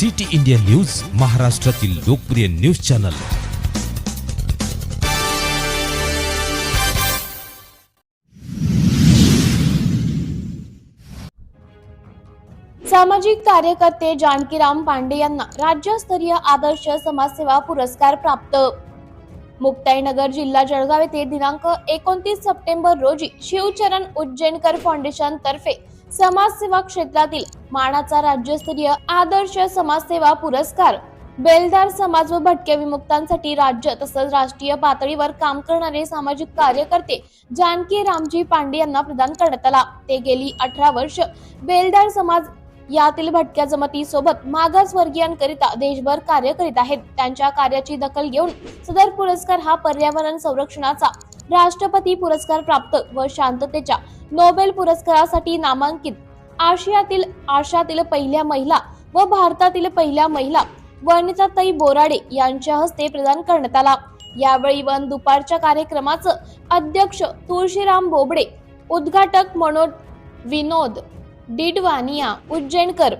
City India news, महाराष्ट्रातील लोकप्रिय news channel. सामाजिक कार्यकर्ते जानकीराम पांडे यांना राज्यस्तरीय आदर्श समाजसेवा पुरस्कार प्राप्त। मुक्ताईनगर, जिल्हा जळगाव येथे दिनांक 29 सप्टेंबर रोजी शिवचरण उज्जैनकर फाउंडेशन तर्फे समाजसेवा क्षेत्रातील मानाचा राज्यस्तरीय आदर्श समाजसेवा पुरस्कार बेलदार समाज व भटक्या विमुक्तांसाठी राज्य तसंच राष्ट्रीय पातळीवर काम करणारे सामाजिक कार्यकर्ते जानकीरामजी पांडे यांना प्रदान करण्यात आला। ते गेली 18 वर्ष बेलदार समाज यातील भटक्या जमाती सोबत मागासवर्गीयांकरिता देशभर कार्य करीत आहेत। त्यांच्या कार्याची दखल घेऊन सदर पुरस्कार हा पर्यावरण संरक्षणाचा राष्ट्रपती पुरस्कार प्राप्त व शांततेच्या नोबेल पुरस्कारासाठी नामांकित आशियातील पहिल्या महिला व भारतातील पहिल्या महिला वनिताताई बोराडे यांच्या हस्ते प्रदान करण्यात आला। यावेळी वन दुपारच्या कार्यक्रमाचं अध्यक्ष तुळशीराम बोबडे, उद्घाटक विनोद डिडवानिया, उज्जैनकर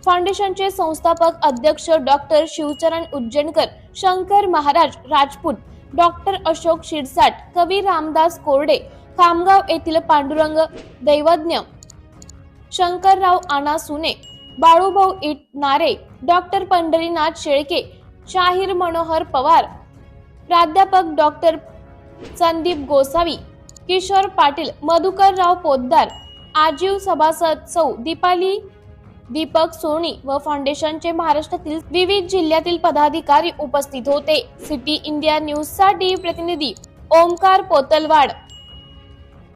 फाउंडेशनचे संस्थापक अध्यक्ष डॉक्टर शिवचरण उज्जैनकर, शंकर महाराज राजपूत, डॉक्टर अशोक शिरसाट, कवी रामदास कोरडे, खामगाव येथील पांडुरंग दैवज्ञ, शंकरराव आना सुने, बाळूभाऊ इटनारे, डॉक्टर पंढरीनाथ शेळके, शाहीर मनोहर पवार, प्राध्यापक डॉक्टर संदीप गोसावी, किशोर पाटील, मधुकरराव पोद्दार, आजीव सभासद सौ दीपाली दीपक सोनी व फाउंडेशनचे महाराष्ट्रातील विविध जिल्ह्यातील पदाधिकारी उपस्थित होते। सिटी इंडिया न्यूज साठी प्रतिनिधी ओमकार पोतलवाड।